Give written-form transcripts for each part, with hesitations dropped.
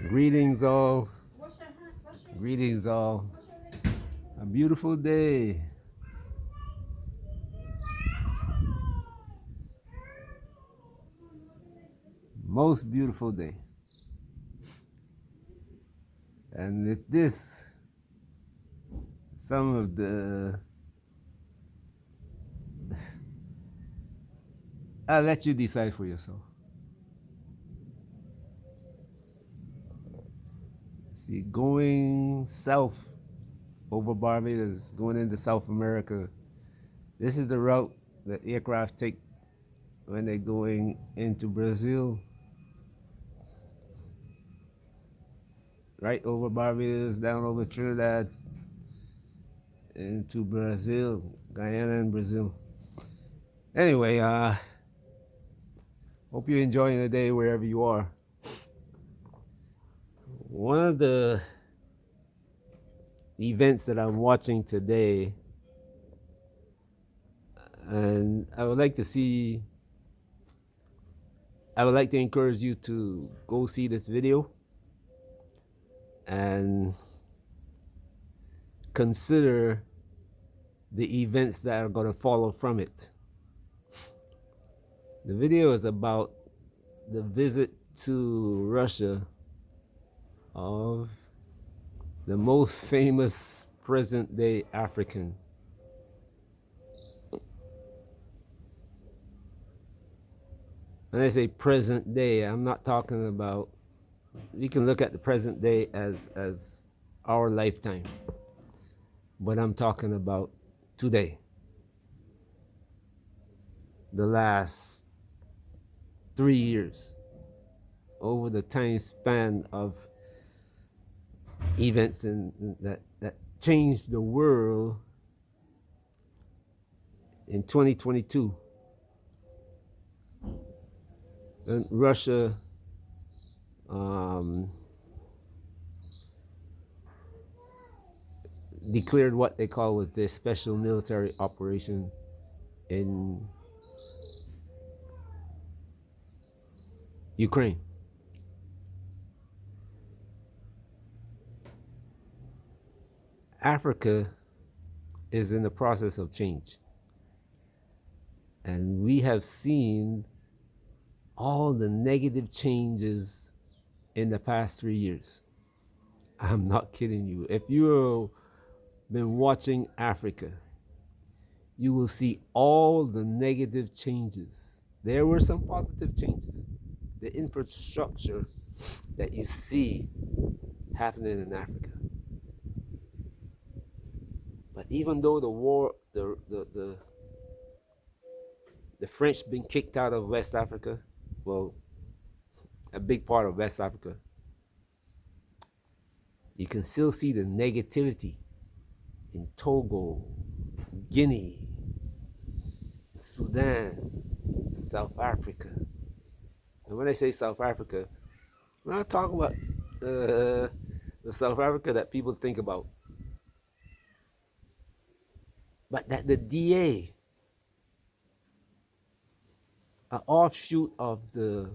Greetings all. Greetings all. A beautiful day. Most beautiful day. And with this, some of the. I'll let you decide for yourself. See, going south over Barbados, going into South America, this is the route that aircraft take when they're going into Brazil. Right over Barbados, down over Trinidad, into Brazil, Guyana and Brazil. Anyway, hope you're enjoying the day wherever you are. One of the events that I'm watching today, and I would like to encourage you to go see this video and consider the events that are going to follow from it. The video is about the visit to Russia of the most famous present day African. When I say present day, I'm not talking about, you can look at the present day as our lifetime, but I'm talking about today, the last 3 years, over the time span of events that changed the world in 2022. And Russia declared what they call with their special military operation in Ukraine. Africa is in the process of change. And we have seen all the negative changes in the past 3 years. I'm not kidding you. If you've been watching Africa, you will see all the negative changes. There were some positive changes. The infrastructure that you see happening in Africa. But even though the war, the French been kicked out of West Africa, well, a big part of West Africa, you can still see the negativity in Togo, Guinea, Sudan, South Africa. And when I say South Africa, I'm not talking about the South Africa that people think about, but that the DA, an offshoot of the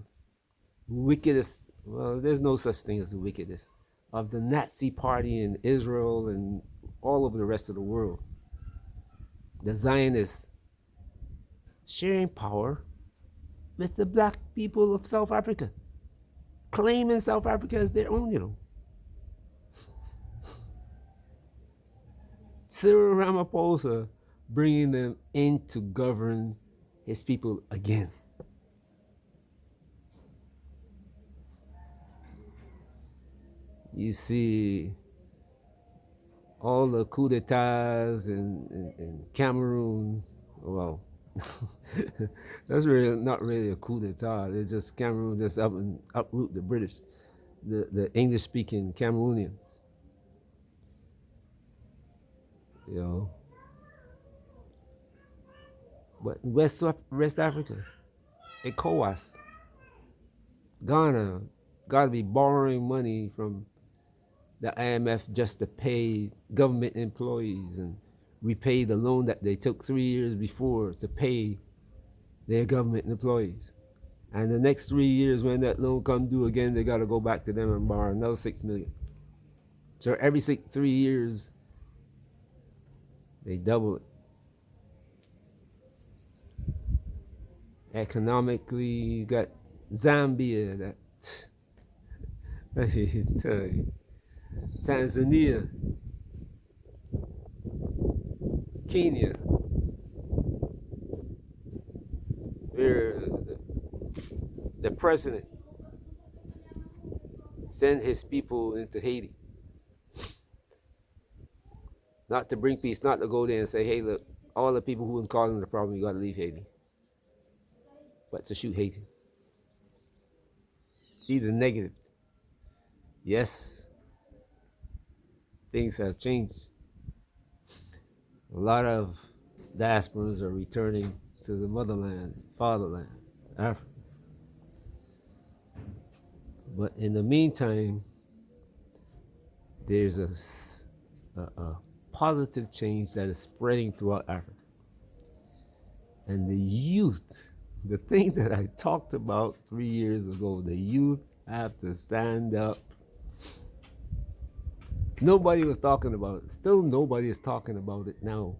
wickedest, well, there's no such thing as the wickedest, of the Nazi party in Israel and all over the rest of the world. The Zionists sharing power with the black people of South Africa, claiming South Africa as their own, Cyril Ramaphosa bringing them in to govern his people again. You see all the coup d'etats in Cameroon. Well, that's really not really a coup d'etat. It's just Cameroon just uproot the British, the English-speaking Cameroonians. But West Africa, ECOWAS, Ghana, got to be borrowing money from the IMF just to pay government employees and repay the loan that they took 3 years before to pay their government employees. And the next 3 years, when that loan come due again, they got to go back to them and borrow another 6 million. So every 3 years, they double it. Economically, you got Zambia, that Tanzania, Kenya, where the president sent his people into Haiti, not to bring peace, not to go there and say, hey, look, all the people who are causing the problem, you got to leave Haiti, but to shoot Haiti. See the negative. Yes, things have changed. A lot of diasporans are returning to the motherland, fatherland, Africa. But in the meantime, there's a positive change that is spreading throughout Africa. And the youth, the thing that I talked about 3 years ago, the youth have to stand up. Nobody was talking about it. Still nobody is talking about it now.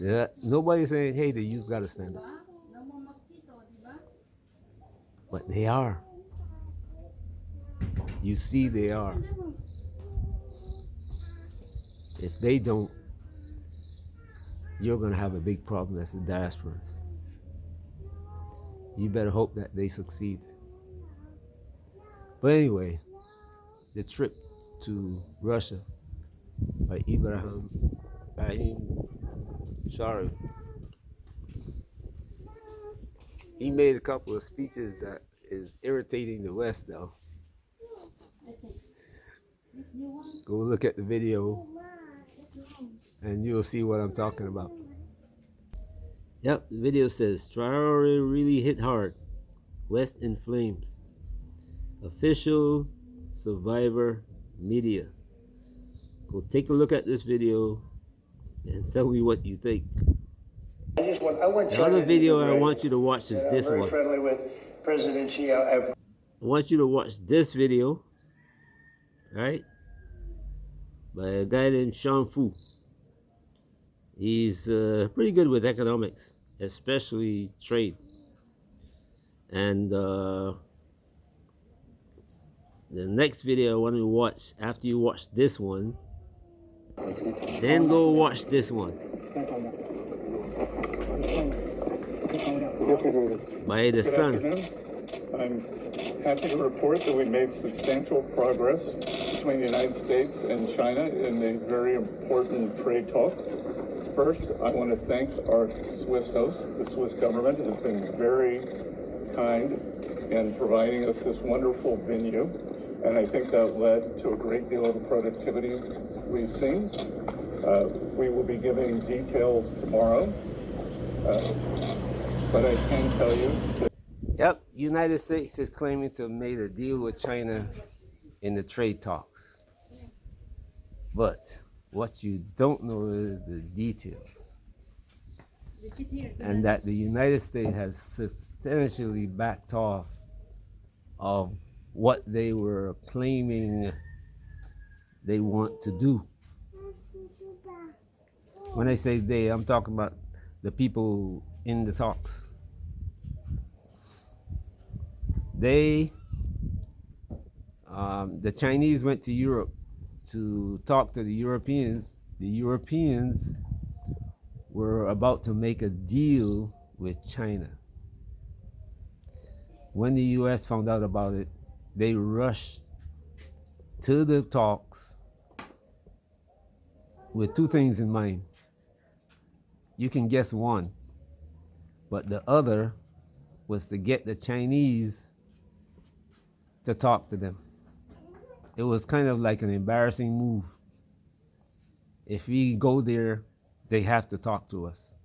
Yeah, nobody's saying, hey, the youth got to stand up. But they are. You see they are. If they don't, you're going to have a big problem as the diasporans. You better hope that they succeed. But anyway, the trip to Russia by Ibrahim Shari. He made a couple of speeches that is irritating the West though. Go look at the video and you'll see what I'm talking about. Yep, the video says Traore really hit hard. West in flames. Official survivor media. Go take a look at this video and tell me what you think. The other video I want you to watch is this one. Friendly with President Xi. I want you to watch this video, right? By a guy named Sean Fu. He's pretty good with economics, especially trade. And the next video I want you to watch, after you watch this one, then go watch this one. By the Sun. I'm happy to report that we made substantial progress between the United States and China in the very important trade talks. First, I want to thank our Swiss host. The Swiss government has been very kind in providing us this wonderful venue, and I think that led to a great deal of the productivity we've seen. We will be giving details tomorrow, but I can tell you that Yep, United States is claiming to have made a deal with China in the trade talks. But what you don't know is the details. And that the United States has substantially backed off of what they were claiming they want to do. When I say they, I'm talking about the people in the talks. The Chinese went to Europe to talk to the Europeans. The Europeans were about to make a deal with China. When the US found out about it, they rushed to the talks with two things in mind. You can guess one, but the other was to get the Chinese to talk to them. It was kind of like an embarrassing move. If we go there, they have to talk to us.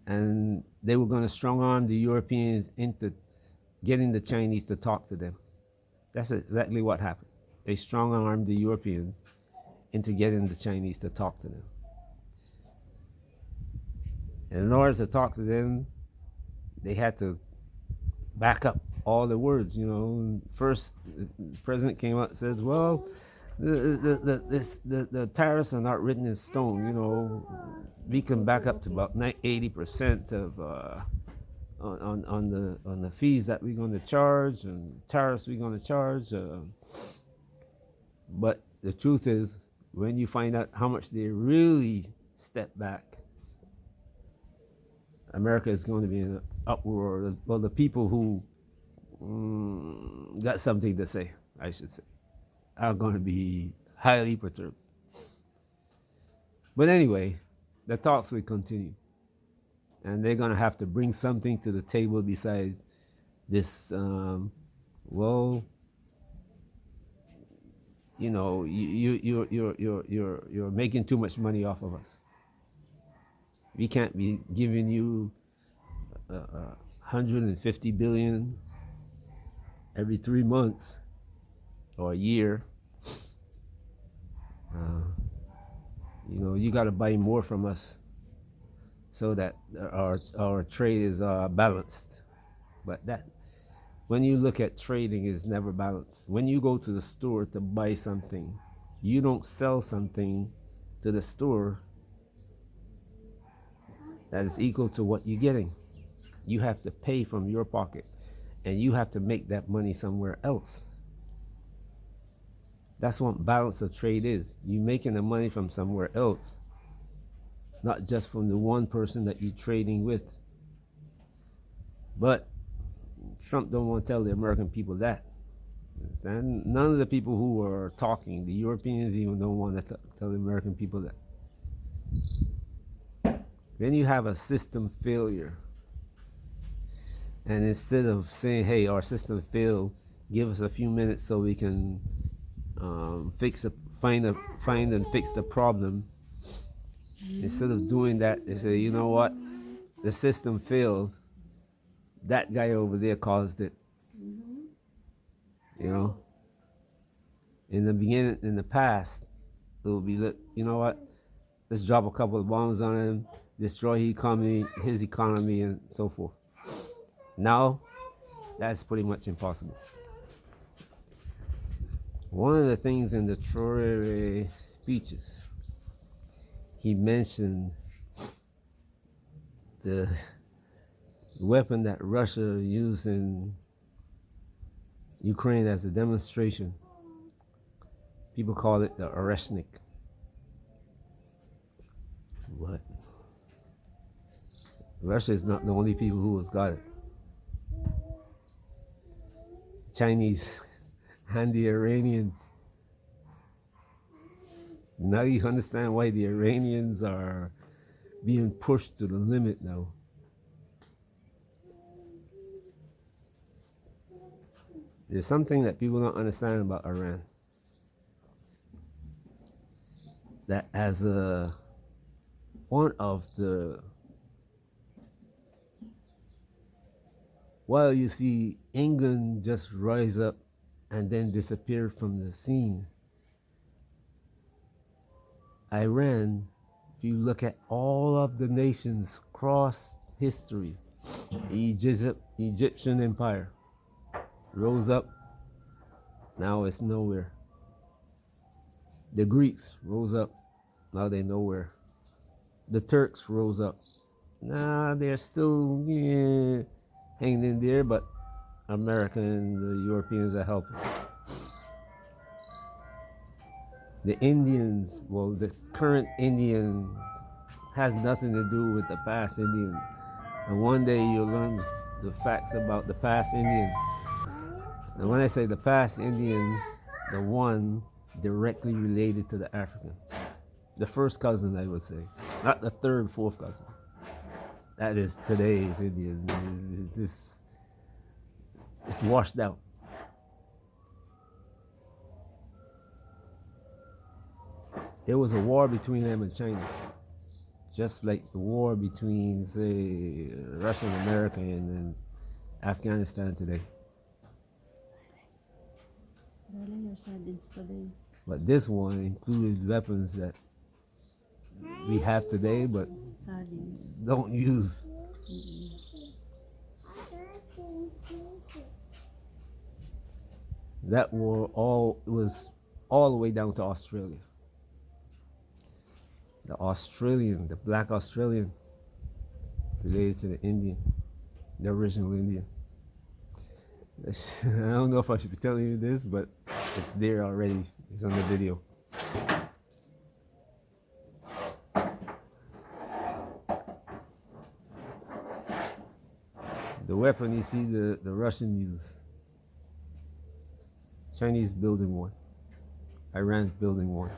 And they were going to strong arm the Europeans into getting the Chinese to talk to them. That's exactly what happened. they strong armed the Europeans into getting the Chinese to talk to them. And in order to talk to them, they had to back up all the words. First, the president came out and says, "Well, the tariffs are not written in stone. We can back up to about 80% of on the fees that we're going to charge and tariffs we're going to charge." But the truth is, when you find out how much they really step back, America is going to be in an uproar. Well, the people who got something to say, I should say, are going to be highly perturbed. But anyway, the talks will continue. And they're going to have to bring something to the table besides this, well, you're making too much money off of us. We can't be giving you 150 billion every 3 months or a year. You got to buy more from us so that our trade is balanced. But that, when you look at trading, is never balanced. When you go to the store to buy something, you don't sell something to the store that is equal to what you're getting. You have to pay from your pocket, and you have to make that money somewhere else. That's what balance of trade is. You making the money from somewhere else, not just from the one person that you're trading with. But Trump don't want to tell the American people that. And none of the people who are talking, the Europeans even don't want to tell the American people that. Then you have a system failure. And instead of saying, hey, our system failed, give us a few minutes so we can find and fix the problem. Instead of doing that, they say, you know what? The system failed. That guy over there caused it. In the beginning, in the past, it would be, you know what? Let's drop a couple of bombs on him, destroy his economy, and so forth. Now, that's pretty much impossible. One of the things in the Traore speeches, he mentioned the weapon that Russia used in Ukraine as a demonstration. People call it the Oreshnik. But Russia is not the only people who has got it. Chinese and the Iranians. Now you understand why the Iranians are being pushed to the limit now. There's something that people don't understand about Iran. That as one of the, while you see England just rise up and then disappear from the scene, Iran, if you look at all of the nations across history, the Egyptian Empire rose up, now it's nowhere. The Greeks rose up, now they're nowhere. The Turks rose up, now they're still hanging in there, but America and the Europeans are helping. The Indians, well, the current Indian has nothing to do with the past Indian. And one day you'll learn the facts about the past Indian. And when I say the past Indian, the one directly related to the African. The first cousin, I would say. Not the third, fourth cousin. That is today's Indian. It's washed out. There was a war between them and China. Just like the war between, say, Russia and America and Afghanistan today. more sardines today. But this one included weapons that we have today, but Sardines. don't use. That war all was all the way down to Australia. The black Australian, related to the Indian, the original Indian. I don't know if I should be telling you this, but it's there already. It's on the video. The weapon you see the Russian use. Chinese building one. Iran's building one.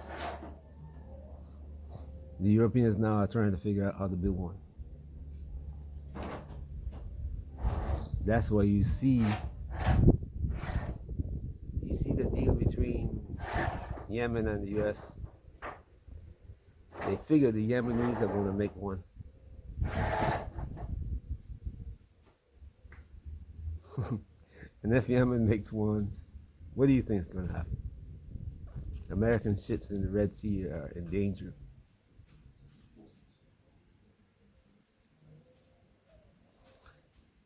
The Europeans now are trying to figure out how to build one. That's why you see the deal between Yemen and the US. They figure the Yemenis are going to make one. And if Yemen makes one, what do you think is going to happen? American ships in the Red Sea are in danger.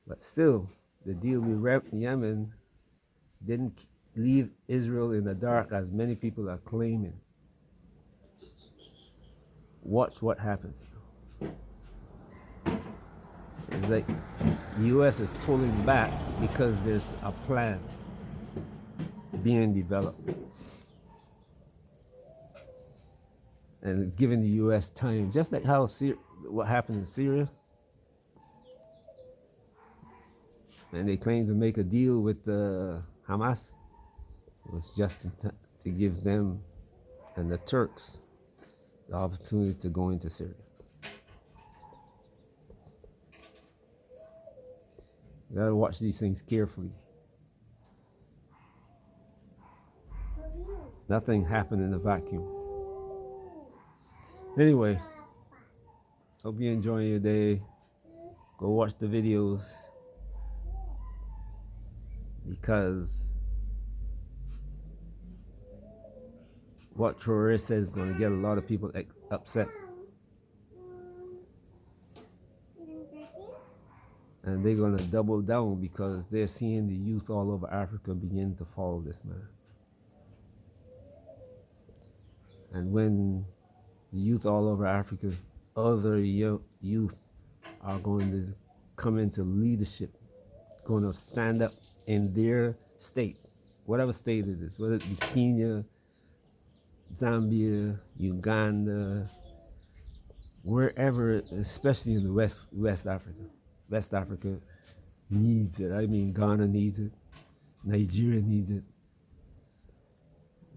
But still, the deal with Yemen didn't leave Israel in the dark as many people are claiming. Watch what happens. It's like the US is pulling back because there's a plan being developed. And it's giving the US time, just like how what happened in Syria. And they claim to make a deal with Hamas. It was just to give them and the Turks the opportunity to go into Syria. You gotta watch these things carefully. Nothing happened in a vacuum. Anyway, hope you're enjoying your day. Go watch the videos, because what Traore says is going to get a lot of people upset. And they're going to double down because they're seeing the youth all over Africa begin to follow this man. And when the youth all over Africa, other youth are going to come into leadership, going to stand up in their state, whatever state it is, whether it be Kenya, Zambia, Uganda, wherever, especially in the West Africa. West Africa needs it. I mean, Ghana needs it. Nigeria needs it.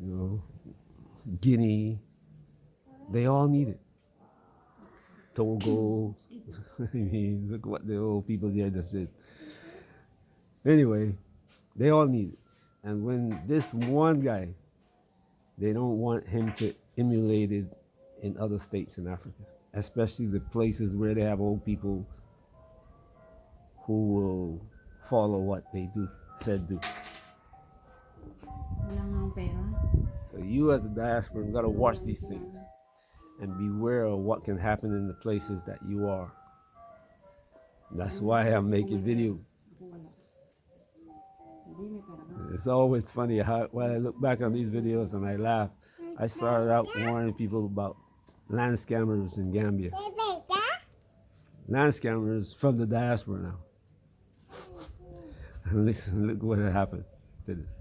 You know, Guinea, they all need it. Togo, I mean, look what the old people there just said. Anyway, they all need it. And when this one guy, they don't want him to emulate it in other states in Africa, especially the places where they have old people who will follow what they do. So you as a diaspora, you gotta watch these things and beware of what can happen in the places that you are. That's why I'm making videos. It's always funny how when I look back on these videos and I laugh. I started out warning people about land scammers in Gambia. Land scammers from the diaspora now. And listen, look what happened to this.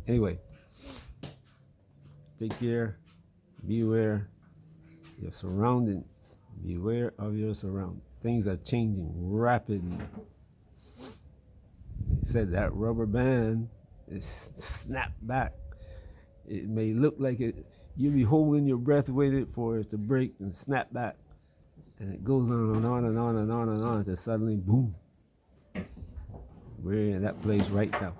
Anyway, take care, beware your surroundings. Beware of your surroundings. Things are changing rapidly. They said that rubber band is snapped back. It may look like it, you'll be holding your breath waiting for it to break and snap back. And it goes on and on and on and on and on until suddenly, boom. We're in that place right now.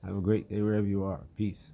Have a great day wherever you are. Peace.